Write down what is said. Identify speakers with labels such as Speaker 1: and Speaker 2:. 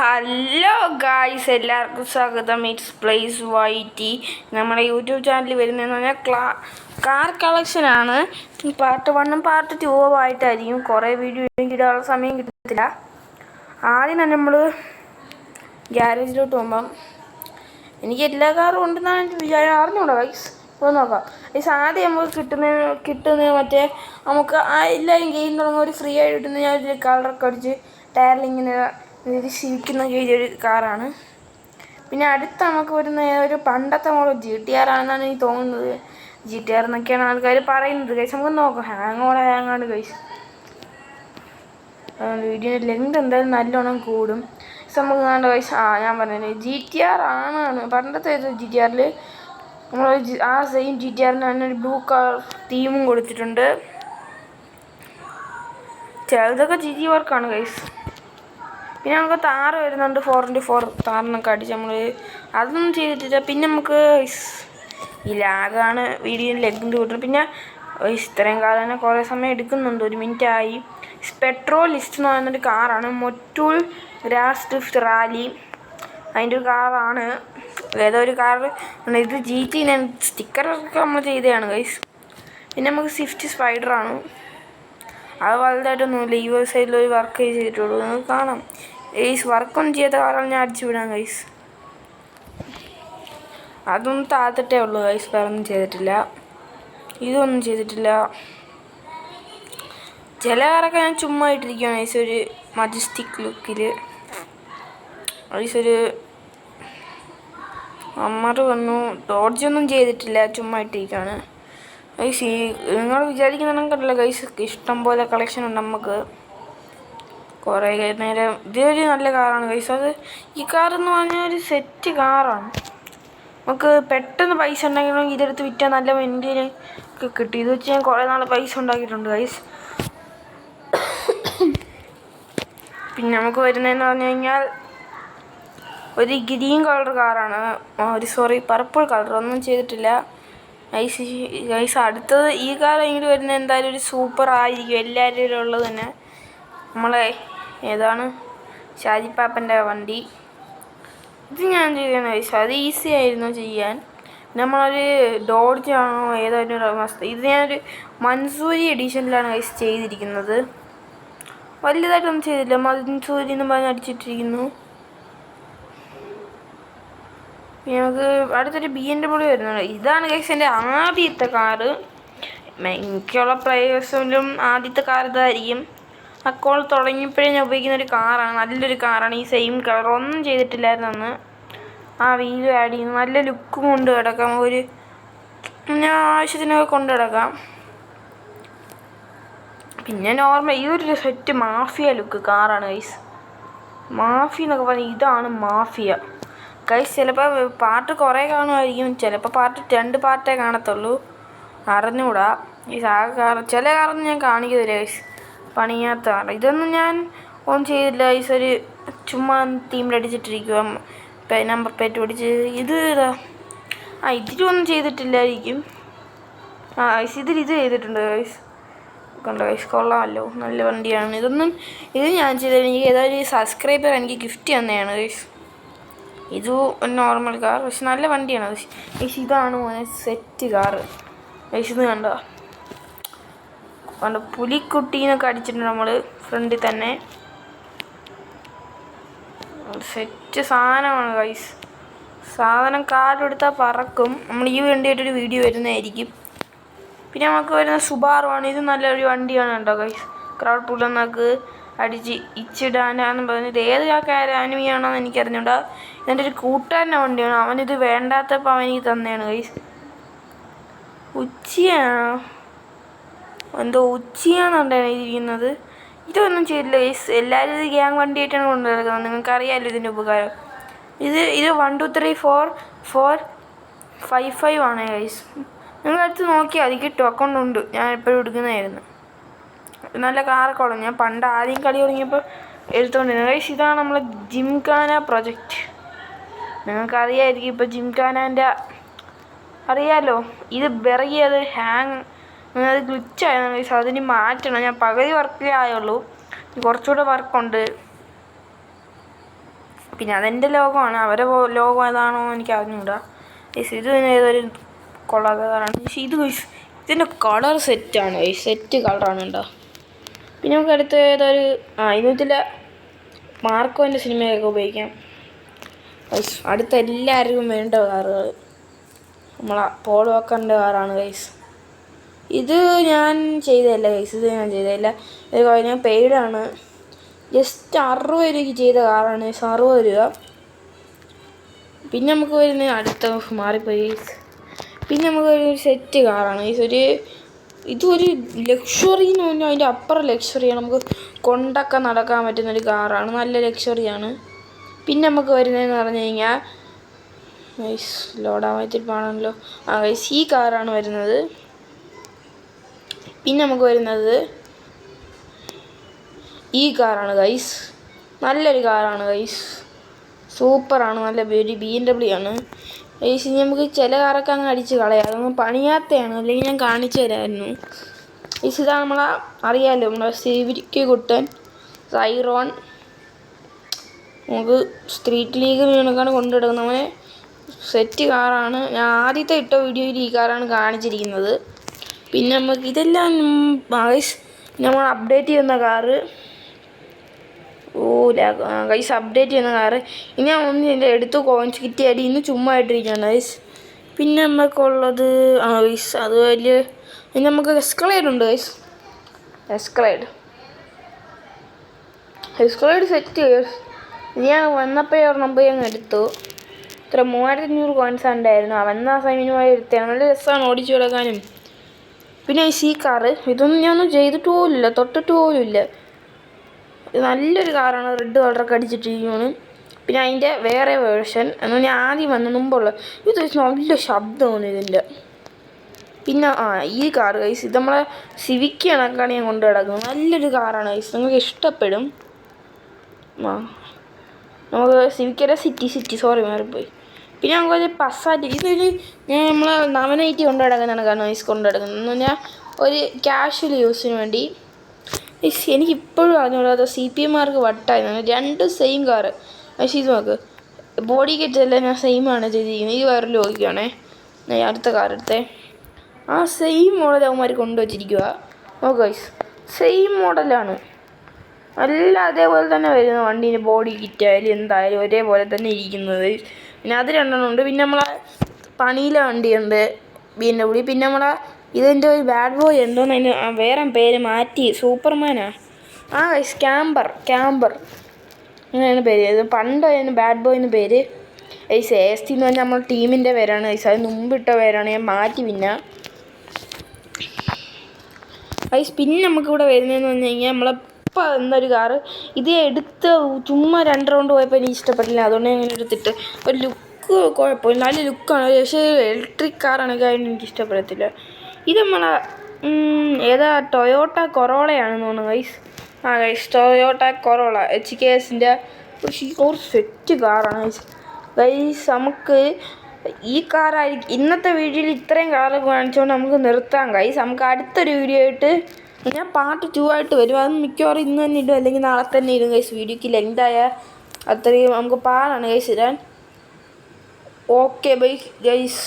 Speaker 1: Hello guys, എല്ലാവർക്കും സ്വാഗതം. It's പ്ലേസ് വൈറ്റി. നമ്മുടെ യൂട്യൂബ് ചാനലിൽ വരുന്നതെന്ന് പറഞ്ഞാൽ കാർ കളക്ഷനാണ്. പാർട്ട് 1ഉം പാർട്ട് 2ഉം ആയിട്ടായിരിക്കും. കുറേ വീഡിയോ ഇടാനുള്ള സമയം കിട്ടത്തില്ല. ആദ്യം തന്നെ നമ്മൾ ഗ്യാരേജിലോട്ട് പോകുമ്പം എനിക്ക് എല്ലാ കാറും ഉണ്ടെന്നാണ് എനിക്ക് വിചാരം. അറിഞ്ഞൂടാ ഗൈസ്, ഇപ്പോൾ നോക്കാം ഗൈസ്. ആദ്യം നമുക്ക് കിട്ടുന്നത് മറ്റേ നമുക്ക് എല്ലാവരും ഗെയിം തുടങ്ങുമ്പോൾ ഒരു ഫ്രീ ആയിട്ട് കിട്ടുന്ന ഞാൻ ഒരു കളറൊക്കെ അടിച്ച് ടയറിലിങ്ങനെ ശീലിക്കുന്ന ഒരു കാറാണ്. പിന്നെ അടുത്ത് നമുക്ക് വരുന്ന ഒരു പണ്ടത്തെ മോഡൽ GTR ആണെന്നാണ് എനിക്ക് തോന്നുന്നത്. GTR എന്നൊക്കെയാണ് ആൾക്കാർ പറയുന്നത് ഗൈസ്. നമുക്ക് നോക്കാം. ഹാങ്ങാണ് ഗൈസ്. വീഡിയോയുടെ ലെങ്ത് എന്തായാലും നല്ലോണം കൂടും. നമുക്ക് കാണേണ്ട ഗൈസ്. ഞാൻ പറഞ്ഞത് GTR ആണ്. പണ്ടത്തെ ഒരു GTRൽ നമ്മൾ ആ സെയിം GTRന് തന്നെ ഒരു ബ്ലൂ കളർ തീമും കൊടുത്തിട്ടുണ്ട്. ചിലതൊക്കെ GT വർക്കാണ് ഗൈസ്. പിന്നെ നമുക്ക് താറ് വരുന്നുണ്ട്, 4x4 താറിനൊക്കെ അടിച്ച് നമ്മൾ അതൊന്നും ചെയ്തിട്ടില്ല. പിന്നെ നമുക്ക് ഈ ലാഗാണ് വീഡിയോ ലെഗ് കൂട്ടുന്നത്. പിന്നെ ഇത്രയും കാലം തന്നെ കുറേ സമയം എടുക്കുന്നുണ്ട്. 1 മിനിറ്റ് ആയി. പെട്രോൾ ലിസ്റ്റ് എന്ന് പറയുന്നൊരു കാറാണ്. മൊട്ടൂൾ ഗ്രാസ് ഡ്രിഫ്റ്റ് റാലി അതിൻ്റെ ഒരു കാറാണ്. ഏതോ ഒരു കാറ്. ഇത് GT സ്റ്റിക്കറൊക്കെ നമ്മൾ ചെയ്തതാണ് ഗൈസ്. പിന്നെ നമുക്ക് സ്വിഫ്റ്റ് സ്പൈഡറാണ്. അത് വലുതായിട്ടൊന്നുമില്ല. ഈ ഒരു സൈഡിൽ ഒരു വർക്ക് ചെയ്തിട്ടുള്ളൂ. നിങ്ങൾക്ക് കാണാം ഗൈസ്. വർക്കൊന്നും ചെയ്യാത്ത കാറാണ് ഞാൻ അടിച്ചു വിടാം ഗൈസ്. അതൊന്നും താത്തിട്ടേ ഉള്ളൂ ഗൈസ്. വേറെ ഒന്നും ചെയ്തിട്ടില്ല. ഇതൊന്നും ചെയ്തിട്ടില്ല. ചില കാറൊക്കെ ഞാൻ ചുമ്മാ ഇട്ടിരിക്കുകയാണ് ഗൈസ്, ഒരു മജസ്റ്റിക് ലുക്കിൽ. ഗൈസ് ഒരു അമ്മർ വന്നു. ഡോഡ്ജൊന്നും ചെയ്തിട്ടില്ല, ചുമ്മാ ഇട്ടിരിക്കുകയാണ് ഗൈസ്. നിങ്ങൾ വിചാരിക്കുന്നുണ്ടല്ലോ ഗൈസ്, ഇഷ്ടം പോലെ കളക്ഷൻ ഉണ്ട് നമുക്ക്. കുറേ നേരം ഇതൊരു നല്ല കാറാണ് ഗൈസ്. അത് ഈ കാറെന്ന് പറഞ്ഞാൽ ഒരു സെറ്റ് കാറാണ്. നമുക്ക് പെട്ടെന്ന് പൈസ ഉണ്ടാക്കണമെങ്കിൽ ഇതെടുത്ത് വിറ്റാൽ നല്ല ഇന്ത്യയിൽ ഒക്കെ കിട്ടും. ഇത് വെച്ച് ഞാൻ കുറേ നാൾ പൈസ ഉണ്ടാക്കിയിട്ടുണ്ട് ഗൈസ്. പിന്നെ നമുക്ക് വരുന്നതെന്ന് പറഞ്ഞു കഴിഞ്ഞാൽ ഒരു ഗ്രീൻ കളർ കാറാണ്. Purple colour. ഒന്നും ചെയ്തിട്ടില്ല ഗൈസ്. അടുത്തത് ഈ കാർ എങ്കിലും വരുന്നത് എന്തായാലും ഒരു സൂപ്പർ ആയിരിക്കും. എല്ലാവരും ഉള്ളത് തന്നെ. നമ്മളെ ഏതാണ് ഷാജിപ്പാപ്പൻ്റെ വണ്ടി. ഇത് ഞാൻ ചെയ്തതാണ് ഗൈസ്. അത് ഈസി ആയിരുന്നു ചെയ്യാൻ. നമ്മളൊരു ഡോഡ്ജ് ആണോ ഏതായാലും മസ്ത്. ഇത് ഞാനൊരു മൻസൂരി എഡിഷനിലാണ് ഗൈസ് ചെയ്തിരിക്കുന്നത്. വലുതായിട്ടൊന്നും ചെയ്തില്ല. മൻസൂരി എന്ന് പറഞ്ഞ് അടിച്ചിട്ടിരിക്കുന്നു. നമുക്ക് അടുത്തൊരു BMW വരുന്നുണ്ട്. ഇതാണ് ഗൈസ് എൻ്റെ ആദ്യത്തെ കാറ്. മിക്കുള്ള പ്ലേയേഴ്സിലും ആദ്യത്തെ കാർ ഇതായിരിക്കും. അപ്പോൾ തുടങ്ങിയപ്പോഴേ ഞാൻ ഉപയോഗിക്കുന്ന ഒരു കാറാണ്. നല്ലൊരു കാറാണ്. ഈ സെയിം കളർ. ഒന്നും ചെയ്തിട്ടില്ലായിരുന്നു അന്ന്. ആ വീലും ആഡ് ചെയ്യുന്നു. നല്ല ലുക്കും കൊണ്ട് കിടക്കാം. ഞാൻ ആവശ്യത്തിനൊക്കെ കൊണ്ട് കിടക്കാം. പിന്നെ നോർമൽ ഇതൊരു സെറ്റ് മാഫിയ ലുക്ക് കാറാണ് ഗൈസ്. മാഫിയ എന്നൊക്കെ പറഞ്ഞാൽ ഇതാണ് മാഫിയ ഗൈസ്. ചിലപ്പോൾ പാർട്ട് കുറേ കാണുമായിരിക്കും. ചിലപ്പോൾ പാർട്ട് 2 പാർട്ടേ കാണത്തുള്ളൂ. അറിഞ്ഞൂടാ ഈ ചില കാറൊന്നും ഞാൻ കാണിക്കുന്നില്ല ഗൈസ്. പണിയാത്ത കാർ. ഇതൊന്നും ഞാൻ ഒന്നും ചെയ്തില്ല ഗൈസ്. ഒരു ചുമ്മാ തീമിലടിച്ചിട്ടിരിക്കുക. നമ്പർ പ്ലേറ്റ് പിടിച്ച് ഇത് ഇതിലൊന്നും ചെയ്തിട്ടില്ലായിരിക്കും. ഗൈസ് ഇത് ചെയ്തിട്ടുണ്ട് ഗൈസ്. കണ്ടോ ഗൈസ്, കൊള്ളാമല്ലോ. നല്ല വണ്ടിയാണ്. ഇത് ഞാൻ ചെയ്തത് എനിക്ക് ഏതായാലും സബ്സ്ക്രൈബർ എനിക്ക് ഗിഫ്റ്റ് തന്നെയാണ് ഗൈസ്. ഇത് നോർമൽ കാർ, പക്ഷെ നല്ല വണ്ടിയാണ് ഗൈസ്. ഇതാണ് സെറ്റ് കാറ് ഗൈസ്. ഇത് കണ്ടോ പുലിക്കുട്ടീനൊക്കെ അടിച്ചിട്ടുണ്ട് നമ്മൾ ഫ്രണ്ടിൽ തന്നെ. സെറ്റ് സാധനമാണ് ഗൈസ്. സാധനം കാലെടുത്താൽ പറക്കും. നമ്മൾ ഈ വേണ്ടിയിട്ടൊരു വീഡിയോ വരുന്നതായിരിക്കും. പിന്നെ നമുക്ക് വരുന്ന സുബാറുവാണ്. ഇത് നല്ലൊരു വണ്ടിയാണ് കേട്ടോ ഗൈസ്. ക്രൗഡ് പുള്ളന്നൊക്കെ അടിച്ച് ഇച്ചിടാനാന്ന് പറഞ്ഞത് ഏത് ആനിമിയാണോന്ന് എനിക്കറിഞ്ഞൂടാ. എൻ്റെ ഒരു കൂട്ടുകാരൻ്റെ വണ്ടിയാണ്. അവനിത് വേണ്ടാത്തപ്പോൾ അവനെനിക്ക് തന്നെയാണ് ഗൈസ്. ഉച്ചയാണെന്നുണ്ടാണ് ഇരിക്കുന്നത്. ഇതൊന്നും ചെയ്തില്ല ഗൈസ്. എല്ലാവരും ഇത് ഗ്യാങ് വണ്ടിയായിട്ടാണ് കൊണ്ടു നടക്കുന്നത്. നിങ്ങൾക്കറിയാമല്ലോ ഇതിൻ്റെ ഉപകാരം. ഇത് 1 2 3 4 4 5 5 ആണ് ഗൈസ്. നിങ്ങളടുത്ത് നോക്കിയാൽ അത് കിട്ടും. അക്കൗണ്ട് ഉണ്ട്. ഞാൻ എപ്പോഴും എടുക്കുന്നതായിരുന്നു. നല്ല കാറൊക്കെ ഉള്ളു. ഞാൻ പണ്ട് ആദ്യം കളി തുടങ്ങിയപ്പോൾ എടുത്തുകൊണ്ടിരുന്നത് ഗൈസ്. ഇതാണ് നമ്മളെ ജിംഖാന പ്രൊജക്റ്റ്. നിങ്ങൾക്കറിയാമായിരിക്കും ഇപ്പോൾ ജിംഖാനൻ്റെ അറിയാമല്ലോ. ഇത് അത് അത് ഗ്ലിച്ചായിരുന്നു ഗൈസ്. അതിന് മാറ്റണം. ഞാൻ പകുതി വർക്കേ ആയുള്ളൂ. കുറച്ചുകൂടെ വർക്കുണ്ട്. പിന്നെ അതെൻ്റെ ലോകമാണ്, അവരെ ലോകം ഏതാണോ എനിക്ക് അറിഞ്ഞൂടാ ഗൈസ്. ഇത് ഏതൊരു കൊള്ളാത്ത കളറാണ്. പക്ഷേ ഇത് ഗൈസ് ഇതിൻ്റെ കളർ സെറ്റാണ് ഗൈസ്, സെറ്റ് കളറാണ് കേട്ടോ. പിന്നെ നമുക്ക് അടുത്ത ഏതൊരു ഇതിൽ മാർക്കോൻ്റെ സിനിമയൊക്കെ ഉപയോഗിക്കാം ഗൈസ്. അടുത്ത എല്ലാവർക്കും വേണ്ട കാറുകൾ നമ്മളെ പോൾ വാക്കറിൻ്റെ കാറാണ് ഗൈസ്. ഇത് ഞാൻ ചെയ്തതല്ല ഗൈസ്, ഇത് ഞാൻ ചെയ്തതല്ല, ഇത് ഞാൻ പെയ്ഡാണ്. ജസ്റ്റ് 60 രൂപയ്ക്ക് ചെയ്ത കാറാണ് ഗൈസ്, 60 രൂപ. പിന്നെ നമുക്ക് വരുന്നത് അടുത്ത മാറിപ്പോയി ഗൈസ്. പിന്നെ നമുക്ക് ഒരു സെറ്റ് കാറാണ് ഗൈസ്. ഇതൊരു ലക്ഷറി എന്ന് പറഞ്ഞാൽ അതിൻ്റെ അപ്പുറം ലക്ഷറിയാണ്. നമുക്ക് കൊണ്ടൊക്കെ നടക്കാൻ പറ്റുന്നൊരു കാറാണ്, നല്ല ലക്ഷറിയാണ്. പിന്നെ നമുക്ക് വരുന്നതെന്ന് പറഞ്ഞു കഴിഞ്ഞാൽ ഗൈസ് ലോഡാവാത്തിൽ പാടാണല്ലോ. ഗൈസ് ഈ കാറാണ് വരുന്നത്. പിന്നെ നമുക്ക് വരുന്നത് ഈ കാറാണ് ഗൈസ്, നല്ലൊരു കാറാണ് ഗൈസ്, സൂപ്പറാണ്, നല്ല BMW ആണ് ഗൈസ്. ഇനി നമുക്ക് ചില കാറൊക്കെ അങ്ങ് അടിച്ച് കളയാം, അതൊന്നും പണിയാത്തതാണ്, അല്ലെങ്കിൽ ഞാൻ കാണിച്ചു തരാമായിരുന്നു ഗൈസ്. ഇതാണ് നമ്മളെ അറിയാമല്ലോ, നമ്മളെ സിവിക്ക് കുട്ടൻ സൈറോൺ. നമുക്ക് സ്ട്രീറ്റ് ലീഗ് കണക്കാണ് കൊണ്ടുനടക്കുന്നത്, അങ്ങനെ സെറ്റ് കാറാണ്. ഞാൻ ആദ്യത്തെ ഇട്ട വീഡിയോയിൽ ഈ കാറാണ് കാണിച്ചിരിക്കുന്നത്. പിന്നെ നമുക്ക് ഇതെല്ലാം ഗൈസ് നമ്മൾ അപ്ഡേറ്റ് ചെയ്യുന്ന കാറ്. ഗൈസ് അപ്ഡേറ്റ് ചെയ്യുന്ന കാറ്. ഇനി ഞാൻ ഒന്ന് ഇതിൻ്റെ എടുത്ത് കോയിൻസ് കിറ്റ് ആയിട്ട് ഇന്ന് ചുമ്മാ ഇട്ടിരിക്കുകയാണ് ഗൈസ്. പിന്നെ നമുക്കുള്ളത് ഗൈസ് അത് വലിയ. പിന്നെ നമുക്ക് എസ്കളേഡ് ഉണ്ട് ഗൈസ്, എസ്കളേഡ് സെറ്റ് ഗൈസ്. ഞാൻ വന്നപ്പോൾ ഒരെണ്ണം പോയി അങ്ങ് എടുത്തു. ഇത്ര 3500 കോയിൻസ് ഉണ്ടായിരുന്നു, വന്ന സമയമായി എടുത്തതാണ്. നല്ല രസമാണ് ഓടിച്ചു കിടക്കാനും. പിന്നെ ഈ കാറ് ഇതൊന്നും ഞാനൊന്നും ചെയ്തിട്ട് പോലുമില്ല, തൊട്ടിട്ട് പോലുമില്ല. നല്ലൊരു കാറാണ്, റെഡ് കളറൊക്കെ അടിച്ചിട്ടിരിക്കുകയാണ്. പിന്നെ അതിൻ്റെ വേറെ വേർഷൻ എന്നാൽ ഞാൻ ആദ്യം വന്ന മുമ്പുള്ള ഇത് നല്ല ശബ്ദമാണ് ഇതിൻ്റെ. പിന്നെ ഈ കാർ ഗൈസ് ഇത് നമ്മളെ സിവിക്ക് കണക്കാണ് ഞാൻ കൊണ്ടു കിടക്കുന്നത്. നല്ലൊരു കാറാണ് ഗൈസ്, നിങ്ങൾക്ക് ഇഷ്ടപ്പെടും. നമുക്ക് സിവിക്കയുടെ സിറ്റി സോറി മാറിപ്പോയി. പിന്നെ നമുക്ക് പസാറ്റ്, ഇതൊരു ഞാൻ നമ്മളെ 980 കൊണ്ടു കിടക്കുന്നതാണ് കാരണം ഗൈസ് കൊണ്ടു കിടക്കുന്നത് എന്ന് പറഞ്ഞാൽ ഒരു ക്യാഷ്വൽ യൂസിന് വേണ്ടി. എനിക്കിപ്പോഴും അറിഞ്ഞൂടാതെ CPMമാർക്ക് വട്ടായിരുന്നു, രണ്ട് സെയിം കാറ്. പക്ഷേ ഇത് നോക്ക്, ബോഡി കിറ്റെല്ലാം ഞാൻ സെയിമാണ് ചെയ്തിരിക്കുന്നത്. ഈ വേറെ ലോകിക്കുകയാണേ, ഞാൻ അടുത്ത കാറെടുത്തേ. സെയിം മോഡൽ അവന്മാർ കൊണ്ടുവച്ചിരിക്കുക. നോക്ക് ഗൈസ്, സെയിം മോഡലാണ്, എല്ലാം അതേപോലെ തന്നെ വരുന്നത്. വണ്ടീൻ്റെ ബോഡി കിറ്റായാലും എന്തായാലും ഒരേപോലെ തന്നെ ഇരിക്കുന്നത്. പിന്നെ അത് രണ്ടെണ്ണം ഉണ്ട്. പിന്നെ നമ്മളെ പണിയിലെ വണ്ടിയുണ്ട് BMW. പിന്നെ നമ്മളെ ഇതിൻ്റെ ഒരു ബാഡ് ബോയ് ഉണ്ടോയെന്ന് അതിന് വേറെ പേര് മാറ്റി, സൂപ്പർമാനാ ഗൈസ്, ക്യാമ്പർ അങ്ങനെയാണ് പേര്. ഇത് പണ്ട് അതിന് ബാഡ് ബോയ് എന്ന് പേര് ഗൈസ്. AST എന്ന് പറഞ്ഞാൽ നമ്മൾ ടീമിൻ്റെ പേരാണ് ഗൈസ്, അത് മുമ്പിട്ട പേരാണ്, ഞാൻ മാറ്റി പിന്നെ ഗൈസ്. പിന്നെ നമുക്കിവിടെ വരുന്നതെന്ന് പറഞ്ഞു കഴിഞ്ഞാൽ നമ്മളിപ്പോൾ എന്നൊരു കാറ് ഇത് എടുത്ത് ചുമ്മാ 2 റൗണ്ട് പോയപ്പോൾ എനിക്ക് ഇഷ്ടപ്പെട്ടില്ല, അതുകൊണ്ട് ഞാൻ എടുത്തിട്ട് ഒരു ലുക്ക് കുഴപ്പമില്ല, നല്ല ലുക്കാണ്. പക്ഷേ ഇലക്ട്രിക് കാറാണെങ്കിൽ അതിന് എനിക്ക് ഇഷ്ടപ്പെടത്തില്ല. ഇത് നമ്മളെ ഏതാ ടൊയോട്ട കൊറോളയാണെന്ന് തോന്നുന്നു ഗൈസ്. ഗൈസ് ടൊയോട്ട കൊറോള HKSൻ്റെ ഒരു സെറ്റ് കാറാണ് ഗൈസ്. നമുക്ക് ഈ കാറായിരിക്കും ഇന്നത്തെ വീഡിയോയിൽ ഇത്രയും കാറ് കാണിച്ചുകൊണ്ട് നമുക്ക് നിർത്താം ഗൈസ്. നമുക്ക് അടുത്തൊരു വീഡിയോ ആയിട്ട് ഞാൻ പാർട്ട് 2 ആയിട്ട് വരും. അത് മിക്കവാറും ഇന്ന് തന്നെ ഇടും, അല്ലെങ്കിൽ നാളെ തന്നെ ഇടും ഗൈസ്. വീഡിയോക്ക് ലെങ്തായ അത്രയും നമുക്ക് പാടാണ് ഗൈസ് ഇടാൻ. Okay bye guys.